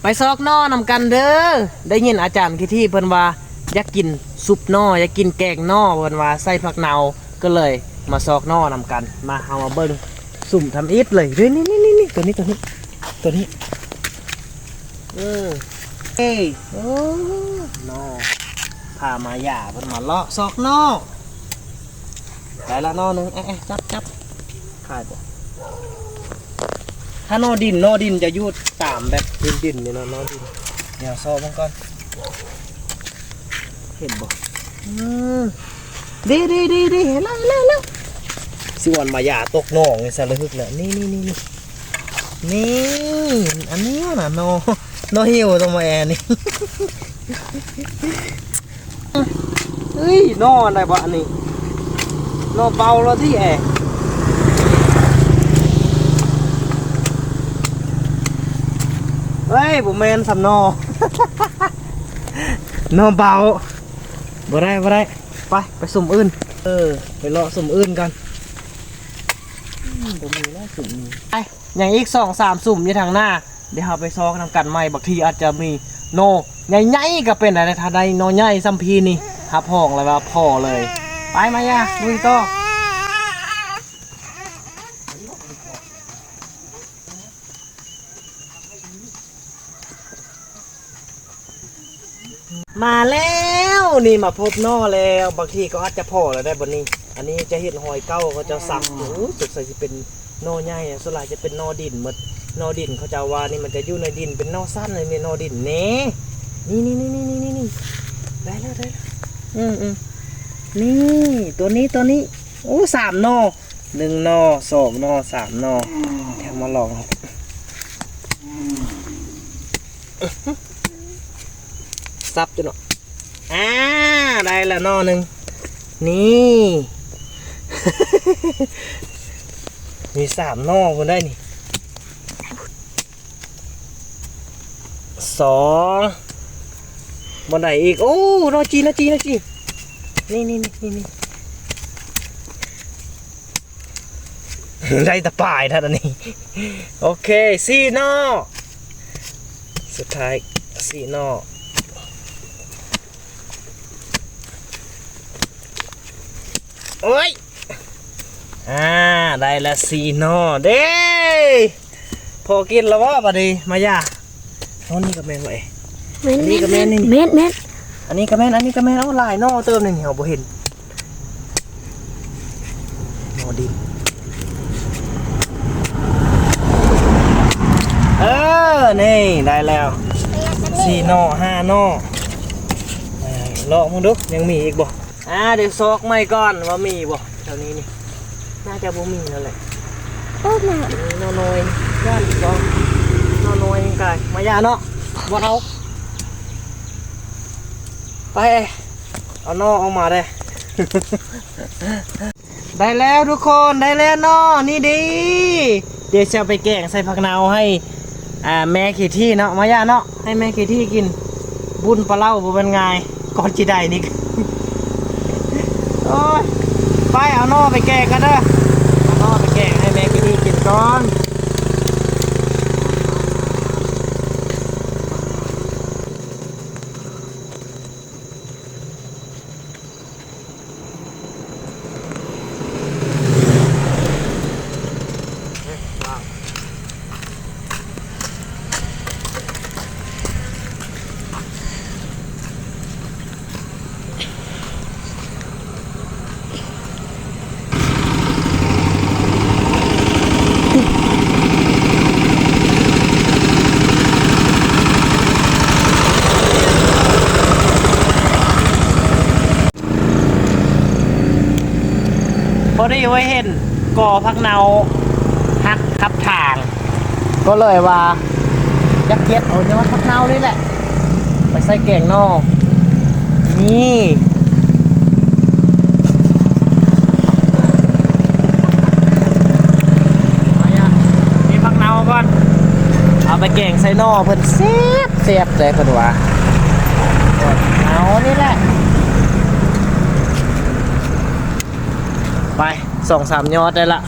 ไปซอกนอนำกันเด้อได้ยินอาจารย์ที่เพิ่นว่าอยากกินซุปนออยากกินแกงนอเพิ่นว่าใส่ผักเนาก็เลยมาซอกนอนำกันมาเอามาเบิ่งสุ่มทำอิฐเลยนี่ตัวนี้เอ้ยโอ้นอพามาหย่าเพิ่นมาเลาะซอกนอได้ละนอนึงจับขายบ่ถ้านอดินจะยุดตามแบบดินนี่เนาะนอดินเดี๋ยวซอกมันก่อนเห็นบ่ดีเห็นแล้วสิวันมาหย่าตกนองนี่ซะเลยฮึกแล้วนี่อันนี้น่ะนอหิวตรงมาแอนี่เฮ้ยนออะไรบ่อันนี้นอเบาแล้วที่แอเฮ้ยผมแมนสำนอนอเบาบ่ได้ไปสุ่มอื่นไปเลาะสุ่มอื่นกันผมมีแล้วสุ่มนี้ไปอย่างอีก2-3สุ่มอยู่ทางหน้าเดี๋ยวเราไปซอกนำกันใหม่บางทีอาจจะมีโนใหญ่ๆก็เป็นอะไรถ้าได้โนใหญ่ซัมพีนี่ฮับห้องอะไรว่าพอเลยไปมาย่าลุยต่อมาแล้วนี่มาพบนอแล้วบางทีก็อาจจะพอแล้วได้บนนี้อันนี้จะเห็นหอยเก้าเขาจะสับสุดใส่จะเป็นนอใหญ่ส่วนใหญ่จะเป็นนอดินหมดนอดินเขาจะว่านี่มันจะอยู่ในดินเป็นนอสั้นเลยนี่นอดินเน่นี่ได้แล้วนี่ตัวนี้โอ้3 นอ1 นอ2 นอ3 นอแถมมาลองซับจนเนาะได้แล้วนอหนึ่งนี่มี3 นอคนได้นี่2บนไหนอีกโอ้นอจีนี่ได้ตะปายท่านนี้โอเค4 นอสุดท้าย4 นอโอ้ยได้ละ4 นอเด้พอกินแล้วว่าปะดีมาย่านี่กับแมนไว้นี่กับแมนนี่แมนอันนี้กับแมนเอาลายนอเติมหนึ่งเหรอบ่เห็นนอดินนี่ได้แล้ว4 นอ5 นอลองมึงดูยังมีอีกบ่เดี๋ยวซอกไม่ก่อนว่ามีบ่แถวนี้นี่น่าจะบ่มีนั่นแหละนอน้อยย่านลองนอน้อยกายมายาเนาะบ่เอาไปเอานอออกมาได้ ได้แล้วทุกคนได้แล้วนอนี่ดีเดี๋ยวจะไปแกงใส่ผักนาวให้แม่ขี้ที่เนาะมายาเนาะให้แม่ขี้ที่กินบุญปลาเล่าบ่เป็นไงก่อนจีได้นี่โอ้ยไปเอานอไปแกงกันเด้อเอานอไปแกงให้แม่กินกินก่อนพอดีไว้เห็นก่อพักเนาหักทับทางก็เลยว่ายักเย็ดเอาเนี่ยว่าพักเนานี่แหละไปใส่แกงนอกนี่มีพักเนาก่อนเอาไปแกงใส่นอเพิ่นเสียบเลยเพิ่นว่าเอานี่แหละไป2-3 ยอดได้ละ